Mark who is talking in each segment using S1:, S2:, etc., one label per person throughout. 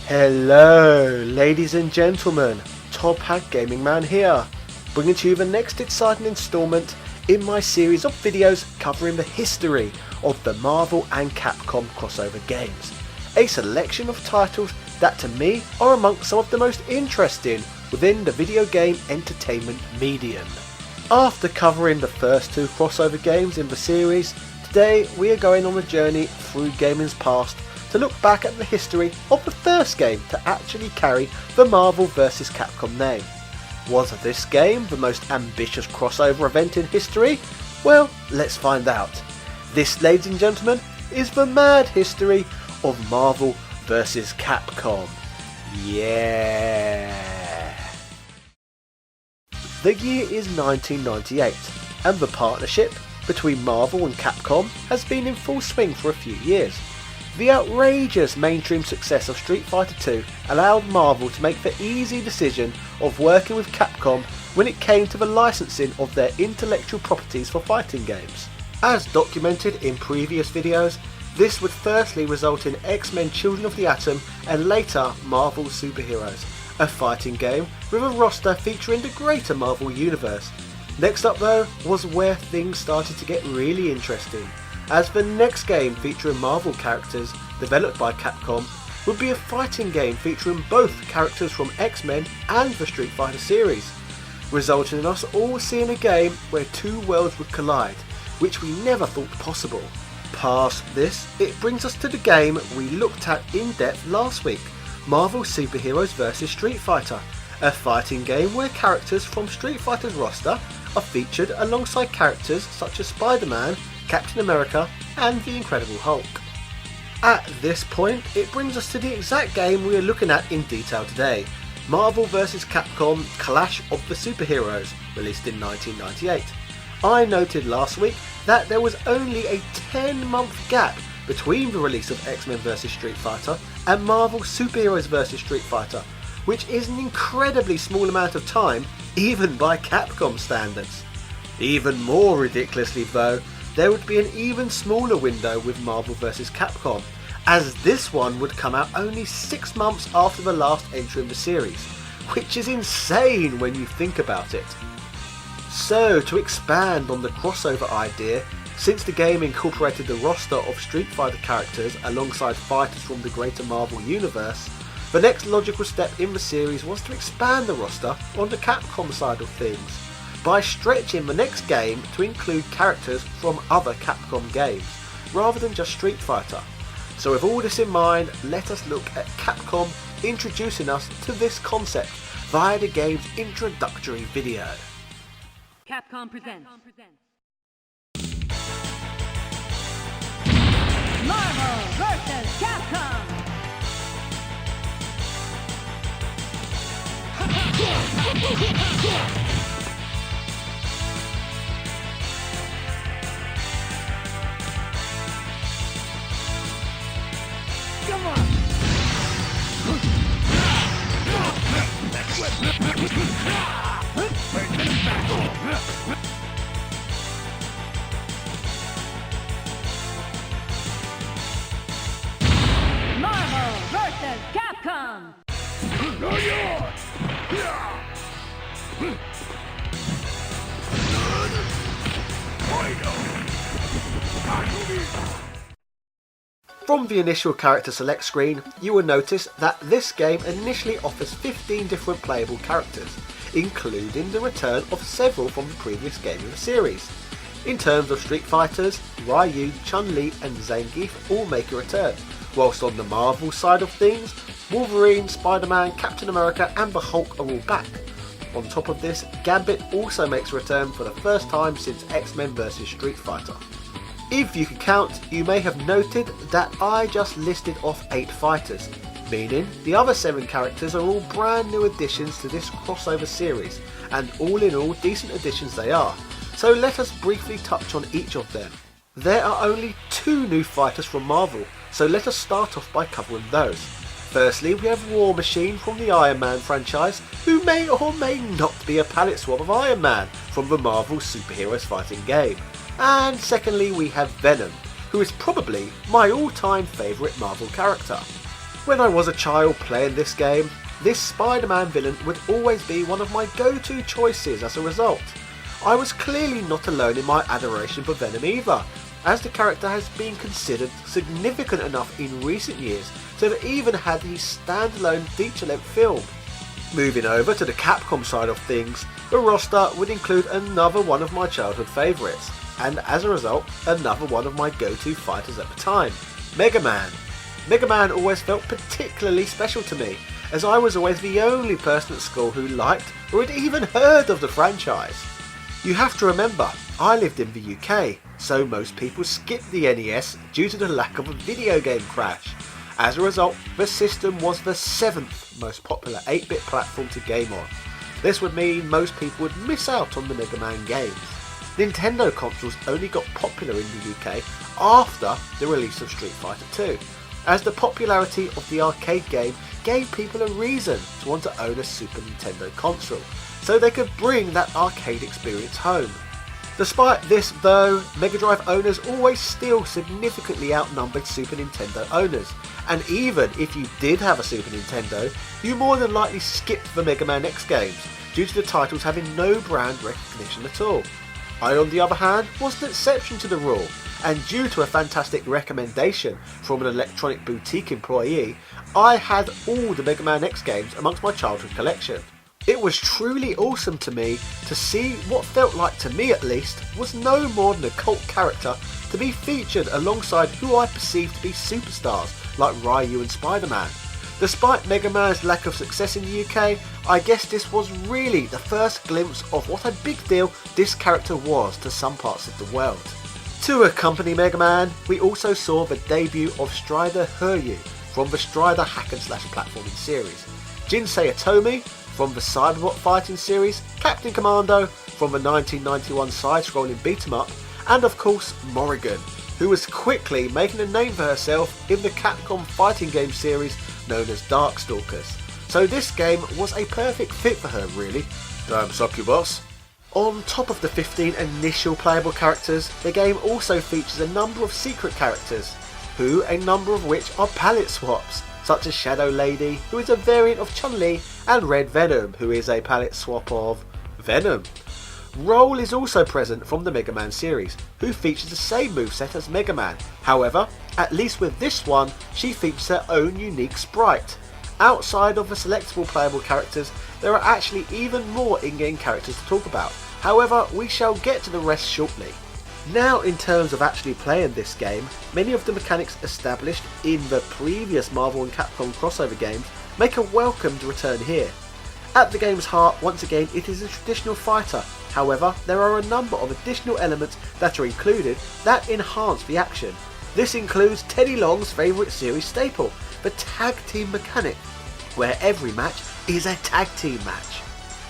S1: Hello ladies and gentlemen, Top Hat Gaming Man here, bringing to you the next exciting installment in my series of videos covering the history of the Marvel and Capcom crossover games. A selection of titles that to me are amongst some of the most interesting within the video game entertainment medium. After covering the first two crossover games in the series, today we are going on a journey through gaming's past to look back at the history of the first game to actually carry the Marvel vs Capcom name. Was this game the most ambitious crossover event in history? Well, let's find out. This, ladies and gentlemen, is the mad history of Marvel vs Capcom. Yeah! The year is 1998, and the partnership between Marvel and Capcom has been in full swing for a few years. The outrageous mainstream success of Street Fighter II allowed Marvel to make the easy decision of working with Capcom when it came to the licensing of their intellectual properties for fighting games. As documented in previous videos, this would firstly result in X-Men Children of the Atom and later Marvel Superheroes, a fighting game with a roster featuring the greater Marvel universe. Next up though was where things started to get really interesting, as the next game featuring Marvel characters developed by Capcom would be a fighting game featuring both characters from X-Men and the Street Fighter series, resulting in us all seeing a game where two worlds would collide, which we never thought possible. Past this, it brings us to the game we looked at in depth last week, Marvel Superheroes vs Street Fighter, a fighting game where characters from Street Fighter's roster are featured alongside characters such as Spider-Man, Captain America and the Incredible Hulk. At this point, it brings us to the exact game we are looking at in detail today, Marvel vs Capcom Clash of the Superheroes, released in 1998. I noted last week that there was only a 10-month gap between the release of X-Men vs Street Fighter and Marvel Superheroes vs Street Fighter, which is an incredibly small amount of time even by Capcom standards. Even more ridiculously though, there would be an even smaller window with Marvel vs Capcom, as this one would come out only 6 months after the last entry in the series, which is insane when you think about it. So to expand on the crossover idea, since the game incorporated the roster of Street Fighter characters alongside fighters from the greater Marvel universe, the next logical step in the series was to expand the roster on the Capcom side of things, by stretching the next game to include characters from other Capcom games, rather than just Street Fighter. So with all this in mind, let us look at Capcom introducing us to this concept via the game's introductory video.
S2: Capcom presents Marvel vs. Capcom! Come on! Marvel vs. Capcom!
S1: From the initial character select screen, you will notice that this game initially offers 15 different playable characters, including the return of several from the previous game in the series. In terms of Street Fighters, Ryu, Chun-Li and Zangief all make a return, whilst on the Marvel side of things, Wolverine, Spider-Man, Captain America and the Hulk are all back. On top of this, Gambit also makes a return for the first time since X-Men vs Street Fighter. If you can count, you may have noted that I just listed off 8 fighters, meaning the other 7 characters are all brand new additions to this crossover series, and all in all decent additions they are, so let us briefly touch on each of them. There are only 2 new fighters from Marvel, so let us start off by covering those. Firstly, we have War Machine from the Iron Man franchise, who may or may not be a palette swap of Iron Man from the Marvel Superheroes fighting game. And secondly, we have Venom, who is probably my all-time favourite Marvel character. When I was a child playing this game, this Spider-Man villain would always be one of my go-to choices as a result. I was clearly not alone in my adoration for Venom either, as the character has been considered significant enough in recent years to have even had his standalone feature-length film. Moving over to the Capcom side of things, the roster would include another one of my childhood favourites, and as a result, another one of my go-to fighters at the time, Mega Man. Mega Man always felt particularly special to me, as I was always the only person at school who liked or had even heard of the franchise. You have to remember, I lived in the UK, so most people skipped the NES due to the lack of a video game crash. As a result, the system was the 7th most popular 8-bit platform to game on. This would mean most people would miss out on the Mega Man games. Nintendo consoles only got popular in the UK after the release of Street Fighter 2, as the popularity of the arcade game gave people a reason to want to own a Super Nintendo console, so they could bring that arcade experience home. Despite this though, Mega Drive owners always still significantly outnumbered Super Nintendo owners, and even if you did have a Super Nintendo, you more than likely skipped the Mega Man X games, due to the titles having no brand recognition at all. I on the other hand was an exception to the rule, and due to a fantastic recommendation from an electronic boutique employee, I had all the Mega Man X games amongst my childhood collection. It was truly awesome to me to see what felt like, to me at least, was no more than a cult character to be featured alongside who I perceived to be superstars like Ryu and Spider-Man. Despite Mega Man's lack of success in the UK, I guess this was really the first glimpse of what a big deal this character was to some parts of the world. To accompany Mega Man, we also saw the debut of Strider Hiryu from the Strider hack and slash platforming series, Jinsei Atomi from the Cyberbot fighting series, Captain Commando from the 1991 side-scrolling beat-em-up, and of course Morrigan, who was quickly making a name for herself in the Capcom fighting game series known as Darkstalkers. So this game was a perfect fit for her really. Damn succubus. On top of the 15 initial playable characters, the game also features a number of secret characters, who a number of which are palette swaps, such as Shadow Lady, who is a variant of Chun-Li, and Red Venom, who is a palette swap of Venom. Roll is also present from the Mega Man series, who features the same moveset as Mega Man. However, at least with this one, she features her own unique sprite. Outside of the selectable playable characters, there are actually even more in-game characters to talk about. However, we shall get to the rest shortly. Now, in terms of actually playing this game, many of the mechanics established in the previous Marvel and Capcom crossover games make a welcomed return here. At the game's heart, once again, it is a traditional fighter. However, there are a number of additional elements that are included that enhance the action. This includes Teddy Long's favourite series staple, the tag team mechanic, where every match is a tag team match.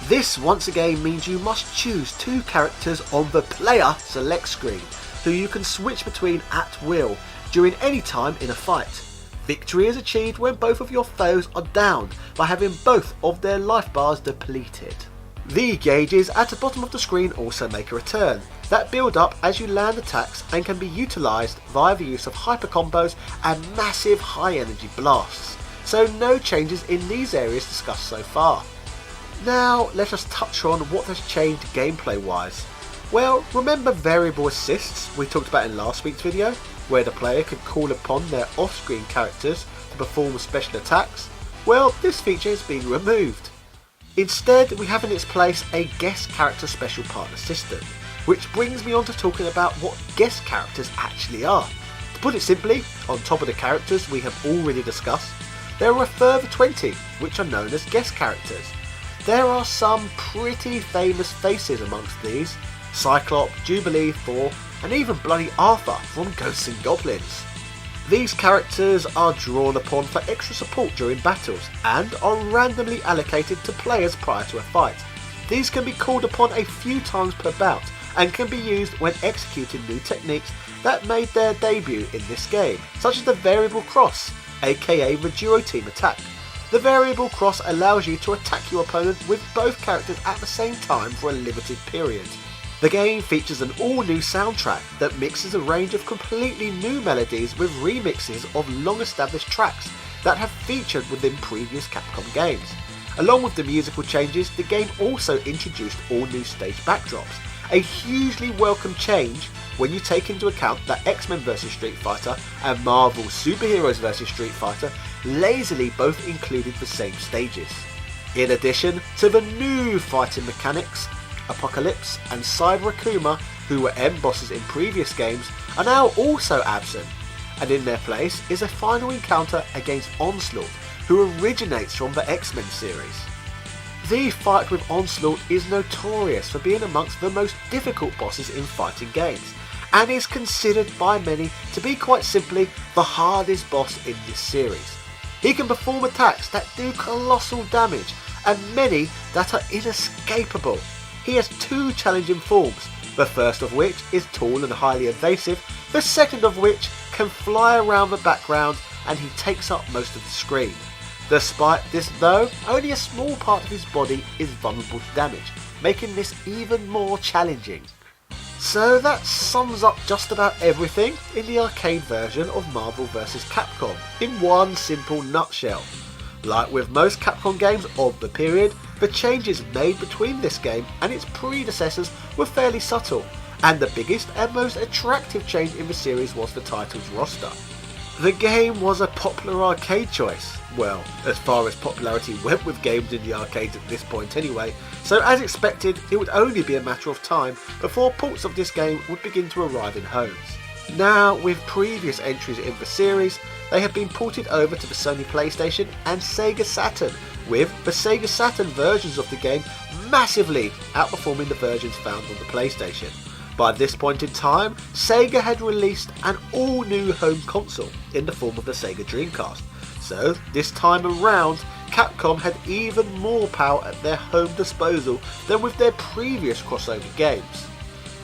S1: This once again means you must choose two characters on the player select screen, who you can switch between at will during any time in a fight. Victory is achieved when both of your foes are downed by having both of their life bars depleted. The gauges at the bottom of the screen also make a return, that build up as you land attacks and can be utilised via the use of hyper combos and massive high energy blasts, so no changes in these areas discussed so far. Now let us touch on what has changed gameplay wise. Well, remember variable assists we talked about in last week's video, where the player could call upon their off-screen characters to perform special attacks? Well, this feature has been removed. Instead, we have in its place a guest character special partner system, which brings me on to talking about what guest characters actually are. To put it simply, on top of the characters we have already discussed, there are a further 20 which are known as guest characters. There are some pretty famous faces amongst these: Cyclops, Jubilee, Thor, and even bloody Arthur from Ghosts and Goblins. These characters are drawn upon for extra support during battles and are randomly allocated to players prior to a fight. These can be called upon a few times per bout and can be used when executing new techniques that made their debut in this game, such as the variable cross, aka the duo team attack. The variable cross allows you to attack your opponent with both characters at the same time for a limited period. The game features an all-new soundtrack that mixes a range of completely new melodies with remixes of long-established tracks that have featured within previous Capcom games. Along with the musical changes, the game also introduced all new stage backdrops, a hugely welcome change when you take into account that X-Men vs Street Fighter and Marvel Superheroes vs Street Fighter lazily both included the same stages. In addition to the new fighting mechanics, Apocalypse and Cyber Akuma, who were M-bosses in previous games, are now also absent, and in their place is a final encounter against Onslaught, who originates from the X-Men series. The fight with Onslaught is notorious for being amongst the most difficult bosses in fighting games, and is considered by many to be quite simply the hardest boss in this series. He can perform attacks that do colossal damage, and many that are inescapable. He has two challenging forms, the first of which is tall and highly evasive, the second of which can fly around the background, and he takes up most of the screen. Despite this though, only a small part of his body is vulnerable to damage, making this even more challenging. So that sums up just about everything in the arcade version of Marvel vs Capcom in one simple nutshell. Like with most Capcom games of the period, the changes made between this game and its predecessors were fairly subtle, and the biggest and most attractive change in the series was the title's roster. The game was a popular arcade choice, well, as far as popularity went with games in the arcades at this point anyway, so as expected it would only be a matter of time before ports of this game would begin to arrive in homes. Now, with previous entries in the series, they have been ported over to the Sony PlayStation and Sega Saturn, with the Sega Saturn versions of the game massively outperforming the versions found on the PlayStation. By this point in time, Sega had released an all-new home console in the form of the Sega Dreamcast, so this time around, Capcom had even more power at their home disposal than with their previous crossover games.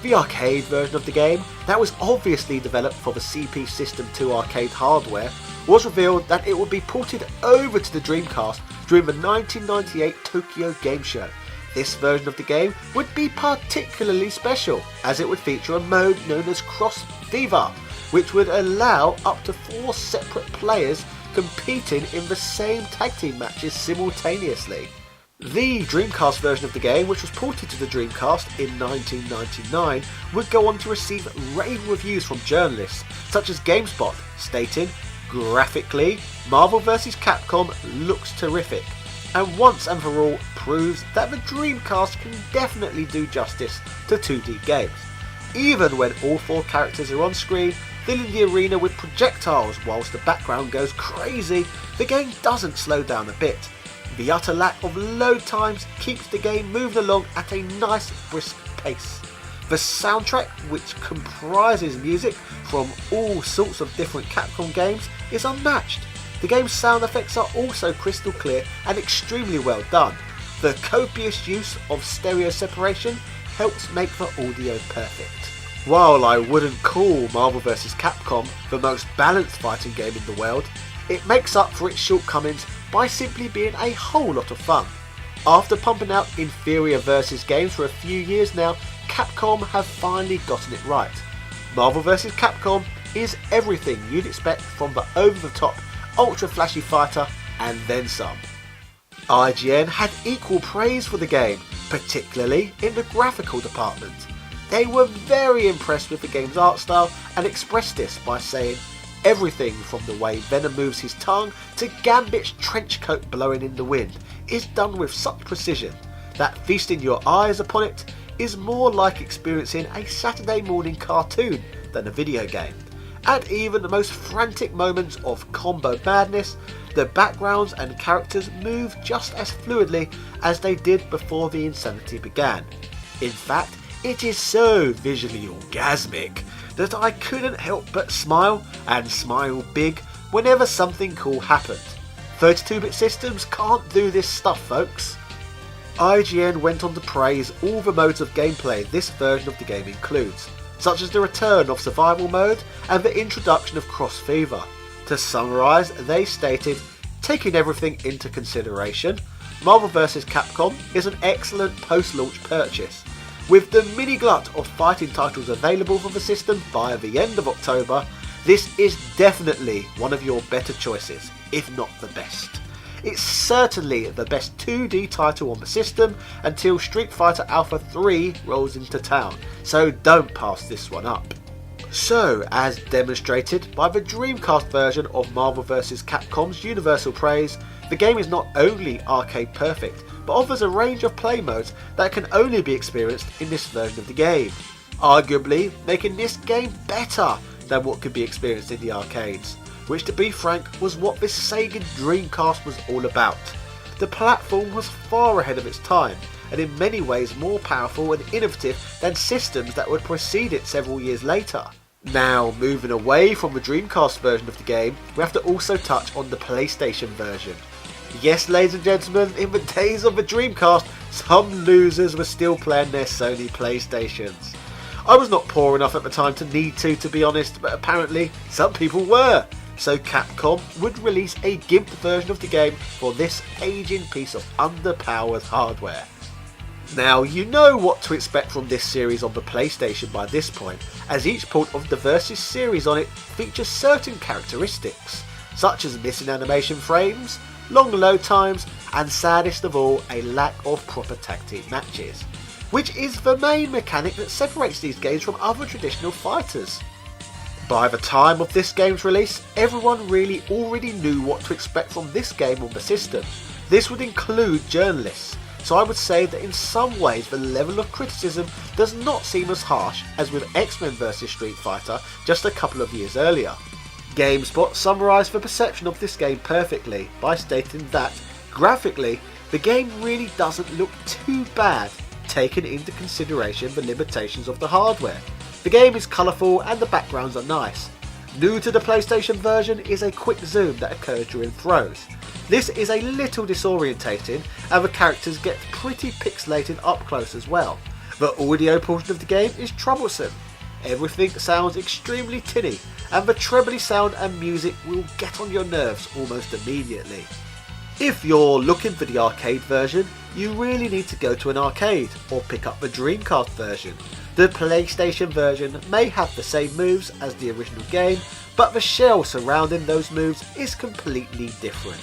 S1: The arcade version of the game, that was obviously developed for the CP System 2 arcade hardware, was revealed that it would be ported over to the Dreamcast during the 1998 Tokyo Game Show. This version of the game would be particularly special, as it would feature a mode known as Cross Fever, which would allow up to 4 separate players competing in the same tag team matches simultaneously. The Dreamcast version of the game, which was ported to the Dreamcast in 1999, would go on to receive rave reviews from journalists such as GameSpot, stating, "Graphically, Marvel vs Capcom looks terrific, and once and for all proves that the Dreamcast can definitely do justice to 2D games. Even when all 4 characters are on screen, filling the arena with projectiles whilst the background goes crazy, the game doesn't slow down a bit. The utter lack of load times keeps the game moving along at a nice brisk pace. The soundtrack, which comprises music from all sorts of different Capcom games, is unmatched. The game's sound effects are also crystal clear and extremely well done. The copious use of stereo separation helps make the audio perfect. While I wouldn't call Marvel vs Capcom the most balanced fighting game in the world, it makes up for its shortcomings by simply being a whole lot of fun. After pumping out inferior versus games for a few years now, Capcom have finally gotten it right. Marvel vs Capcom is everything you'd expect from the over-the-top, ultra-flashy fighter, and then some. IGN had equal praise for the game, particularly in the graphical department. They were very impressed with the game's art style and expressed this by saying, "Everything from the way Venom moves his tongue to Gambit's trench coat blowing in the wind is done with such precision that feasting your eyes upon it is more like experiencing a Saturday morning cartoon than a video game. At even the most frantic moments of combo madness, the backgrounds and characters move just as fluidly as they did before the insanity began. In fact, it is so visually orgasmic that I couldn't help but smile, and smile big, whenever something cool happened. 32-bit systems can't do this stuff, folks." IGN went on to praise all the modes of gameplay this version of the game includes, such as the return of survival mode and the introduction of Cross Fever. To summarise, they stated, "Taking everything into consideration, Marvel vs Capcom is an excellent post-launch purchase, With the mini glut of fighting titles available for the system by the end of October, this is definitely one of your better choices, if not the best. It's certainly the best 2D title on the system until Street Fighter Alpha 3 rolls into town, so don't pass this one up. So, as demonstrated by the Dreamcast version of Marvel vs. Capcom's Universal Praise, the game is not only arcade perfect, but offers a range of play modes that can only be experienced in this version of the game, arguably making this game better than what could be experienced in the arcades, which to be frank was what this Sega Dreamcast was all about. The platform was far ahead of its time, and in many ways more powerful and innovative than systems that would precede it several years later. Now, moving away from the Dreamcast version of the game, we have to also touch on the PlayStation version. Yes, ladies and gentlemen, in the days of the Dreamcast, some losers were still playing their Sony PlayStations. I was not poor enough at the time to need to be honest, but apparently some people were. So Capcom would release a gimped version of the game for this aging piece of underpowered hardware. Now, you know what to expect from this series on the PlayStation by this point, as each port of the Versus series on it features certain characteristics, such as missing animation frames, long load times, and saddest of all, a lack of proper tag team matches, which is the main mechanic that separates these games from other traditional fighters. By the time of this game's release, everyone really already knew what to expect from this game on the system. This would include journalists, so I would say that in some ways the level of criticism does not seem as harsh as with X-Men vs Street Fighter just a couple of years earlier. GameSpot summarised the perception of this game perfectly by stating that, graphically, the game really doesn't look too bad, taking into consideration the limitations of the hardware. The game is colourful and the backgrounds are nice. New to the PlayStation version is a quick zoom that occurs during throws. This is a little disorientating and the characters get pretty pixelated up close as well. The audio portion of the game is troublesome. Everything sounds extremely tinny and the trebly sound and music will get on your nerves almost immediately. If you're looking for the arcade version, you really need to go to an arcade or pick up the Dreamcast version. The PlayStation version may have the same moves as the original game, but the shell surrounding those moves is completely different.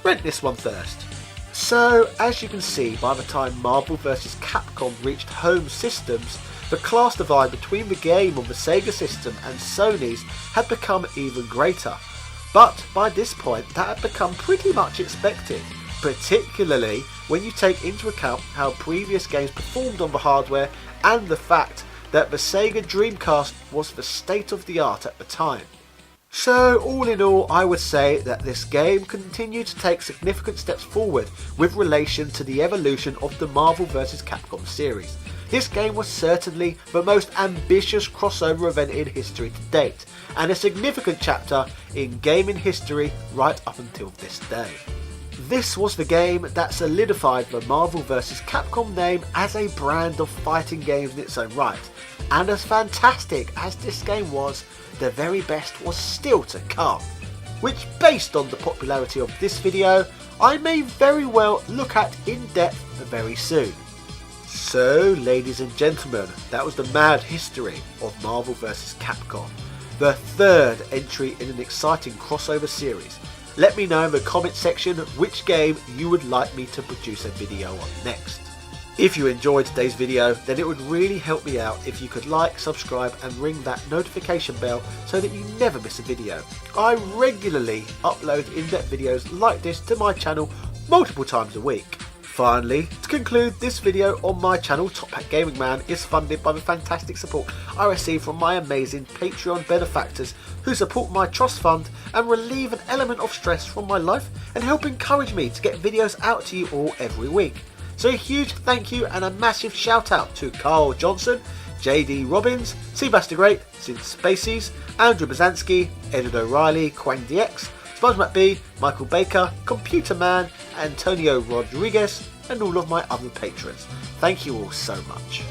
S1: Rent this one first. So, as you can see, by the time Marvel vs. Capcom reached home systems, the class divide between the game on the Sega system and Sony's had become even greater. But by this point that had become pretty much expected, particularly when you take into account how previous games performed on the hardware and the fact that the Sega Dreamcast was the state of the art at the time. So all in all, I would say that this game continued to take significant steps forward with relation to the evolution of the Marvel vs. Capcom series. This game was certainly the most ambitious crossover event in history to date, and a significant chapter in gaming history right up until this day. This was the game that solidified the Marvel vs. Capcom name as a brand of fighting games in its own right, and as fantastic as this game was, the very best was still to come, which based on the popularity of this video, I may very well look at in depth very soon. So ladies and gentlemen, that was the mad history of Marvel vs. Capcom, the third entry in an exciting crossover series. Let me know in the comment section which game you would like me to produce a video on next. If you enjoyed today's video, then it would really help me out if you could like, subscribe and ring that notification bell so that you never miss a video. I regularly upload in-depth videos like this to my channel multiple times a week. Finally, to conclude, this video on my channel, Top Hat Gaming Man, is funded by the fantastic support I receive from my amazing Patreon benefactors who support my trust fund and relieve an element of stress from my life and help encourage me to get videos out to you all every week. So a huge thank you and a massive shout out to Carl Johnson, JD Robbins, Seabaster Great, Since Spacies, Andrew Bazanski, Edward O'Reilly, Quang DX, Sponge McBee, Michael Baker, Computer Man, Antonio Rodriguez, and all of my other patrons. Thank you all so much.